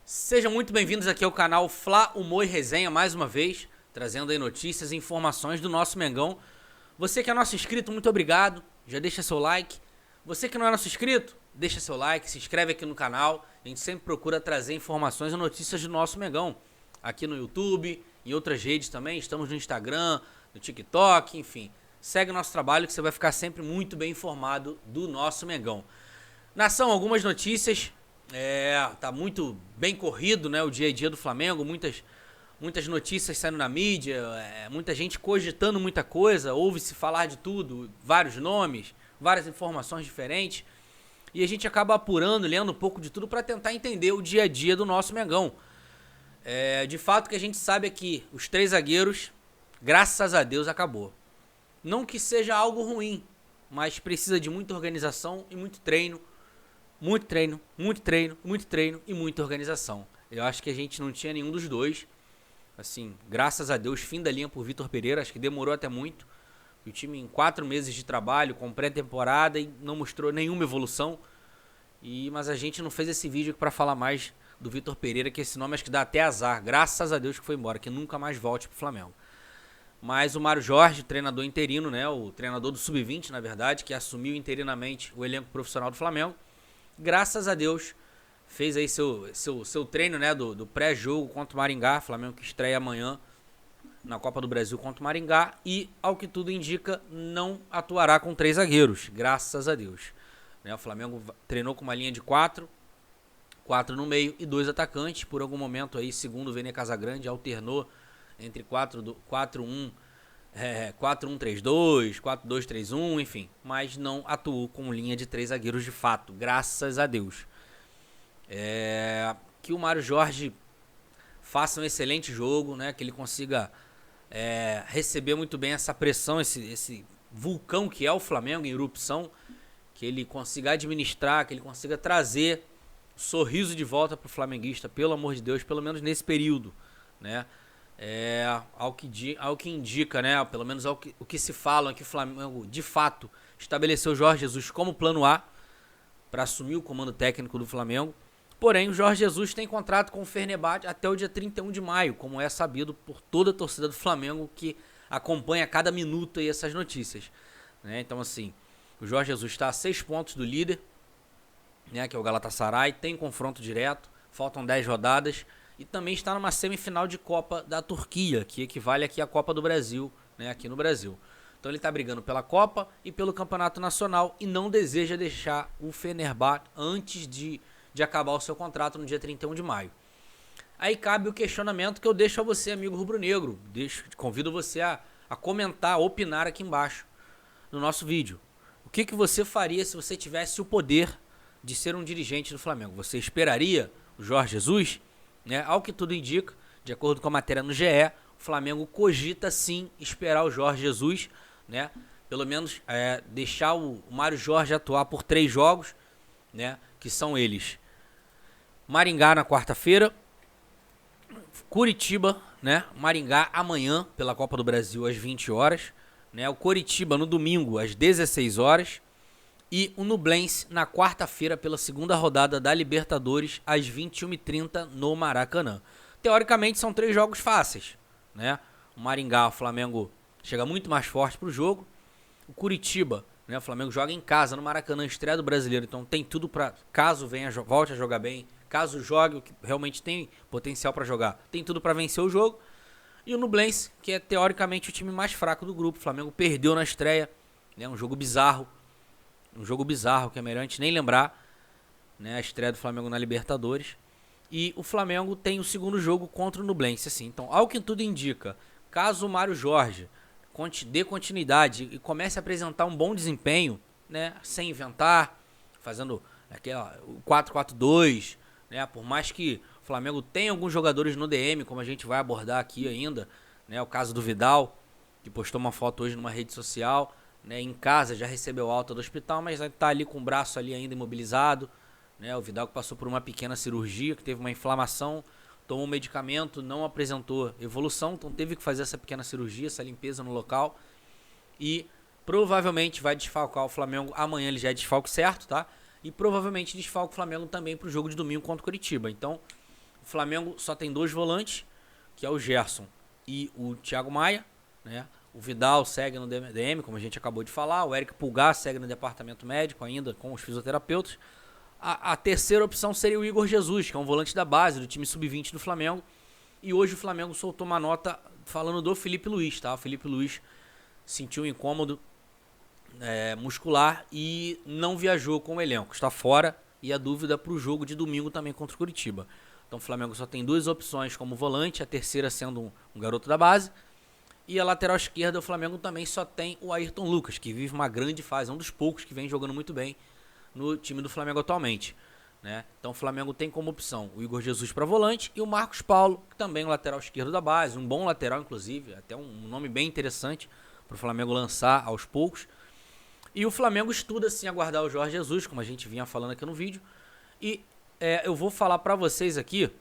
Sejam muito bem-vindos aqui ao canal Fla Humor e Resenha mais uma vez, trazendo aí notícias e informações do nosso Mengão. Você que é nosso inscrito, muito obrigado, já deixa seu like. Você que não é nosso inscrito, deixa seu like, se inscreve aqui no canal. A gente sempre procura trazer informações e notícias do nosso Mengão, aqui no YouTube, em outras redes também, estamos no Instagram, no TikTok, enfim. Segue o nosso trabalho que você vai ficar sempre muito bem informado do nosso Mengão. Nação, algumas notícias. Tá muito bem corrido, né, o dia a dia do Flamengo, muitas notícias saindo na mídia, muita gente cogitando muita coisa, ouve-se falar de tudo, vários nomes, várias informações diferentes, e a gente acaba apurando, lendo um pouco de tudo para tentar entender o dia a dia do nosso Mengão. De fato, o que a gente sabe é que os 3 zagueiros, graças a Deus, acabou. Não que seja algo ruim, mas precisa de muita organização e muito treino. Muito treino, muito treino, muito treino e muita organização. Eu acho que a gente não tinha nenhum dos dois. Assim, graças a Deus, fim da linha por Vitor Pereira. Acho que demorou até muito. O time em 4 meses de trabalho, com pré-temporada, e não mostrou nenhuma evolução. Mas a gente não fez esse vídeo para falar mais do Vitor Pereira, que esse nome acho que dá até azar. Graças a Deus que foi embora, que nunca mais volte pro Flamengo. Mas o Mário Jorge, treinador interino, né, o treinador do Sub-20, na verdade, que assumiu interinamente o elenco profissional do Flamengo, graças a Deus, fez aí seu treino, né, do pré-jogo contra o Maringá. Flamengo que estreia amanhã na Copa do Brasil contra o Maringá. E, ao que tudo indica, não atuará com 3 zagueiros, graças a Deus. O Flamengo treinou com uma linha de 4 no meio e 2 atacantes. Por algum momento aí, segundo o Vene Casagrande, alternou entre 4-1-3-2, 4-2-3-1, enfim. Mas não atuou com linha de 3 zagueiros de fato, graças a Deus. Que o Mário Jorge faça um excelente jogo, né? Que ele consiga receber muito bem essa pressão, esse vulcão que é o Flamengo em erupção. Que ele consiga administrar, que ele consiga trazer sorriso de volta para o flamenguista, pelo amor de Deus, pelo menos nesse período, né? Ao que indica, né? Pelo menos o que se fala, que o Flamengo de fato estabeleceu o Jorge Jesus como plano A para assumir o comando técnico do Flamengo. Porém, o Jorge Jesus tem contrato com o Fenerbahçe até o dia 31 de maio, como é sabido por toda a torcida do Flamengo que acompanha a cada minuto aí essas notícias, né? Então, assim, o Jorge Jesus está a 6 pontos do líder, né, que é o Galatasaray, tem confronto direto, faltam 10 rodadas. E também está numa semifinal de Copa da Turquia, que equivale aqui à Copa do Brasil, né, aqui no Brasil. Então ele está brigando pela Copa e pelo Campeonato Nacional e não deseja deixar o Fenerbahçe antes de acabar o seu contrato no dia 31 de maio. Aí cabe o questionamento que eu deixo a você, amigo rubro-negro. Convido você a comentar, a opinar aqui embaixo no nosso vídeo. O que você faria se você tivesse o poder de ser um dirigente do Flamengo? Você esperaria o Jorge Jesus? Ao que tudo indica, de acordo com a matéria no GE, o Flamengo cogita sim esperar o Jorge Jesus, né? Pelo menos deixar o Mário Jorge atuar por 3 jogos, né? Que são eles: Maringá na quarta-feira, Curitiba, né? Maringá amanhã pela Copa do Brasil às 20 horas, né? O Coritiba no domingo às 16 horas. E o Nublense na quarta-feira pela segunda rodada da Libertadores às 21h30 no Maracanã. Teoricamente são 3 jogos fáceis, né? O Maringá, o Flamengo chega muito mais forte para o jogo. O Curitiba, né? O Flamengo joga em casa no Maracanã, estreia do Brasileiro, então tem tudo para, caso volte a jogar bem, caso jogue o que realmente tem potencial para jogar, tem tudo para vencer o jogo. E o Nublense, que é teoricamente o time mais fraco do grupo. O Flamengo perdeu na estreia, né? Um jogo bizarro que é melhor a gente nem lembrar, né? A estreia do Flamengo na Libertadores. E o Flamengo tem o segundo jogo contra o Nublense, assim. Então, ao que tudo indica, caso o Mário Jorge dê continuidade e comece a apresentar um bom desempenho, né? Sem inventar, fazendo o 4-4-2, né? Por mais que o Flamengo tenha alguns jogadores no DM, como a gente vai abordar aqui ainda, né? O caso do Vidal, que postou uma foto hoje numa rede social, né, em casa, já recebeu alta do hospital, mas está ali com o braço ali ainda imobilizado, né? O Vidal que passou por uma pequena cirurgia, que teve uma inflamação, tomou um medicamento, não apresentou evolução, então teve que fazer essa pequena cirurgia, essa limpeza no local. E provavelmente vai desfalcar o Flamengo. Amanhã ele já é desfalque certo, tá? E provavelmente desfalca o Flamengo também para o jogo de domingo contra o Curitiba. Então, o O Flamengo só tem 2 volantes, que é o Gerson e o Thiago Maia, né? O Vidal segue no DM, como a gente acabou de falar. O Eric Pulgar segue no departamento médico ainda com os fisioterapeutas. A terceira opção seria o Igor Jesus, que é um volante da base do time sub-20 do Flamengo. E hoje o Flamengo soltou uma nota falando do Felipe Luiz, tá? O Felipe Luiz sentiu um incômodo muscular e não viajou com o elenco. Está fora e a dúvida para o jogo de domingo também contra o Curitiba. Então o Flamengo só tem 2 opções como volante, a terceira sendo um garoto da base. E a lateral esquerda, o Flamengo também só tem o Ayrton Lucas, que vive uma grande fase, é um dos poucos que vem jogando muito bem no time do Flamengo atualmente, né? Então o Flamengo tem como opção o Igor Jesus para volante e o Marcos Paulo, que também é o lateral esquerdo da base, um bom lateral inclusive, até um nome bem interessante para o Flamengo lançar aos poucos. E o Flamengo estuda sim aguardar o Jorge Jesus, como a gente vinha falando aqui no vídeo. E eu vou falar para vocês aqui,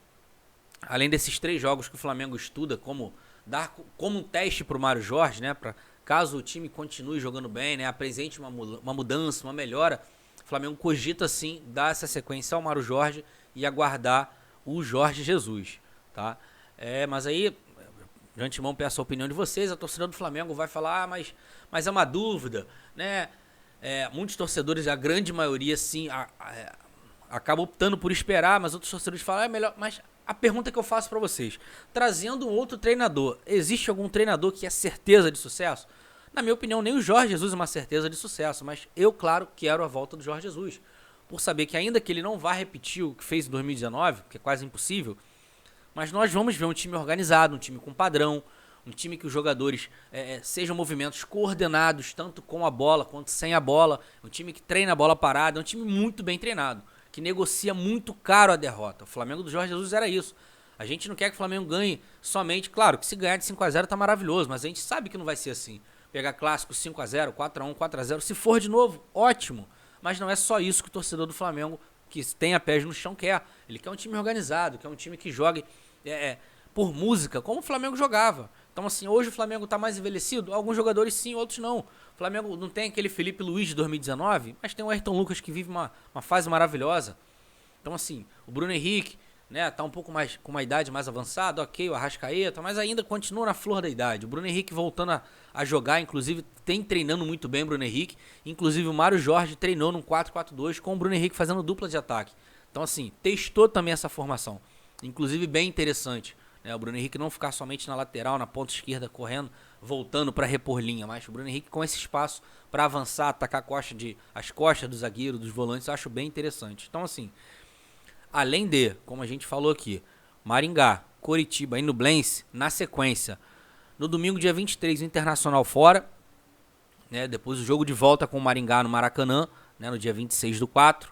além desses 3 jogos que o Flamengo estuda como dar como um teste para o Mário Jorge, né? Para caso o time continue jogando bem, né? Apresente uma mudança, uma melhora, o Flamengo cogita sim dar essa sequência ao Mário Jorge e aguardar o Jorge Jesus, tá? Mas aí, de antemão, peço a opinião de vocês. A torcida do Flamengo vai falar, mas é uma dúvida, né? Muitos torcedores, a grande maioria, sim, acaba optando por esperar, mas outros torcedores falam, é melhor, mas a pergunta que eu faço para vocês, trazendo um outro treinador, existe algum treinador que é certeza de sucesso? Na minha opinião, nem o Jorge Jesus é uma certeza de sucesso, mas eu, claro, quero a volta do Jorge Jesus, por saber que ainda que ele não vá repetir o que fez em 2019, que é quase impossível, mas nós vamos ver um time organizado, um time com padrão, um time que os jogadores sejam movimentos coordenados, tanto com a bola quanto sem a bola, um time que treina a bola parada, um time muito bem treinado, que negocia muito caro a derrota. O Flamengo do Jorge Jesus era isso. A gente não quer que o Flamengo ganhe somente, claro, que se ganhar de 5-0 tá maravilhoso, mas a gente sabe que não vai ser assim. Pegar clássico 5-0, 4-1, 4-0, se for de novo, ótimo. Mas não é só isso que o torcedor do Flamengo, que tem a pés no chão, quer. Ele quer um time organizado, quer um time que jogue por música, como o Flamengo jogava. Então, assim, hoje o Flamengo tá mais envelhecido? Alguns jogadores sim, outros não. O Flamengo não tem aquele Felipe Luiz de 2019, mas tem o Ayrton Lucas que vive uma fase maravilhosa. Então, assim, o Bruno Henrique, né, tá um pouco mais com uma idade mais avançada, ok, o Arrascaeta, mas ainda continua na flor da idade. O Bruno Henrique voltando a jogar, inclusive tem treinando muito bem o Bruno Henrique. Inclusive o Mário Jorge treinou num 4-4-2 com o Bruno Henrique fazendo dupla de ataque. Então, assim, testou também essa formação. Inclusive bem interessante. O Bruno Henrique não ficar somente na lateral, na ponta esquerda, correndo, voltando para repor linha, mas o Bruno Henrique com esse espaço para avançar, atacar as costas do zagueiro, dos volantes, eu acho bem interessante. Então, assim, além de, como a gente falou aqui, Maringá, Coritiba e Nublense, na sequência, no domingo, dia 23, o Internacional fora, né, depois o jogo de volta com o Maringá no Maracanã, né, no dia 26/4,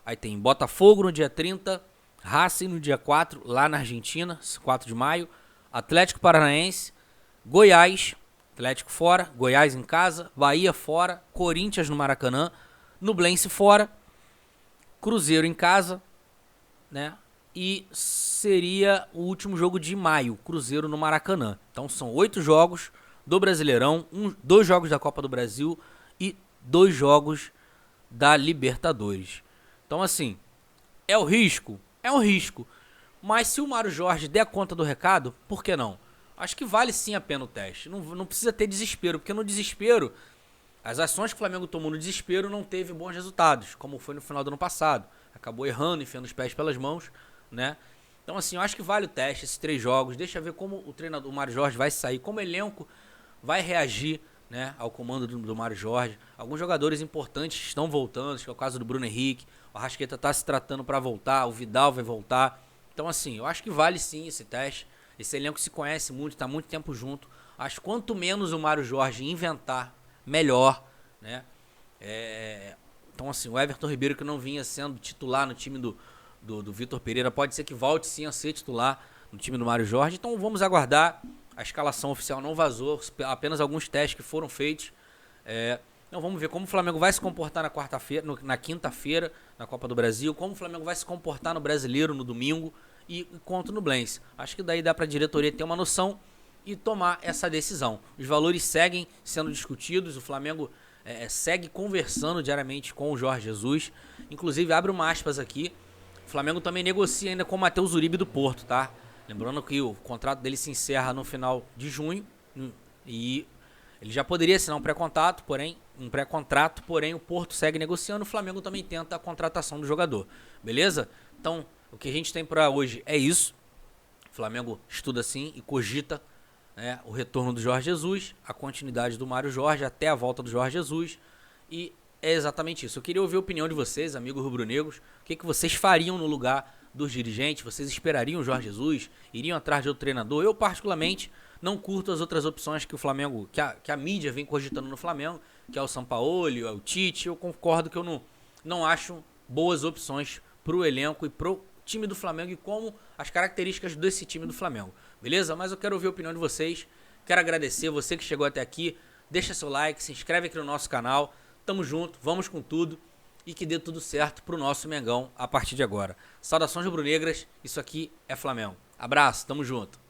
aí tem Botafogo no dia 30, Racing no dia 4, lá na Argentina, 4 de maio. Atlético Paranaense, Goiás, Atlético fora, Goiás em casa, Bahia fora, Corinthians no Maracanã, Nublense fora, Cruzeiro em casa, né? E seria o último jogo de maio, Cruzeiro no Maracanã. Então são 8 jogos do Brasileirão, 2 jogos da Copa do Brasil e 2 jogos da Libertadores. Então, assim, é o risco? É um risco, mas se o Mário Jorge der conta do recado, por que não? Acho que vale sim a pena o teste, não precisa ter desespero, porque no desespero, as ações que o Flamengo tomou no desespero não teve bons resultados, como foi no final do ano passado, acabou errando, enfiando os pés pelas mãos, né? Então, assim, eu acho que vale o teste, esses 3 jogos, deixa ver como o treinador, o Mário Jorge vai sair, como o elenco vai reagir, né, ao comando do Mário Jorge. Alguns jogadores importantes estão voltando, acho que é o caso do Bruno Henrique, o Arrascaeta está se tratando para voltar, o Vidal vai voltar. Então, assim, eu acho que vale sim esse teste. Esse elenco se conhece muito, está muito tempo junto. Acho que quanto menos o Mário Jorge inventar, melhor, né? Então, assim, o Everton Ribeiro, que não vinha sendo titular no time do Vitor Pereira, pode ser que volte sim a ser titular no time do Mário Jorge. Então, vamos aguardar. A escalação oficial não vazou, apenas alguns testes que foram feitos. Então vamos ver como o Flamengo vai se comportar na quinta-feira, na Copa do Brasil, como o Flamengo vai se comportar no Brasileiro no domingo e contra o Nublense. Acho que daí dá para a diretoria ter uma noção e tomar essa decisão. Os valores seguem sendo discutidos, o Flamengo segue conversando diariamente com o Jorge Jesus. Inclusive, abre uma aspas aqui, Flamengo também negocia ainda com o Matheus Uribe do Porto, tá? Lembrando que o contrato dele se encerra no final de junho e ele já poderia assinar um pré-contrato, porém o Porto segue negociando, o Flamengo também tenta a contratação do jogador, beleza? Então, o que a gente tem para hoje é isso. O Flamengo estuda sim e cogita, né, o retorno do Jorge Jesus, a continuidade do Mário Jorge até a volta do Jorge Jesus, e é exatamente isso. Eu queria ouvir a opinião de vocês, amigos rubro-negros. O que vocês fariam no lugar dos dirigentes? Vocês esperariam o Jorge Jesus? Iriam atrás de outro treinador? Eu, particularmente, não curto as outras opções que o Flamengo, que a mídia vem cogitando no Flamengo, que é o Sampaoli, é o Tite. Eu concordo que eu não acho boas opções pro elenco e pro time do Flamengo e como as características desse time do Flamengo. Beleza? Mas eu quero ouvir a opinião de vocês. Quero agradecer você que chegou até aqui. Deixa seu like, se inscreve aqui no nosso canal. Tamo junto, vamos com tudo e que dê tudo certo pro nosso Mengão a partir de agora. Saudações rubro-negras, isso aqui é Flamengo. Abraço, tamo junto.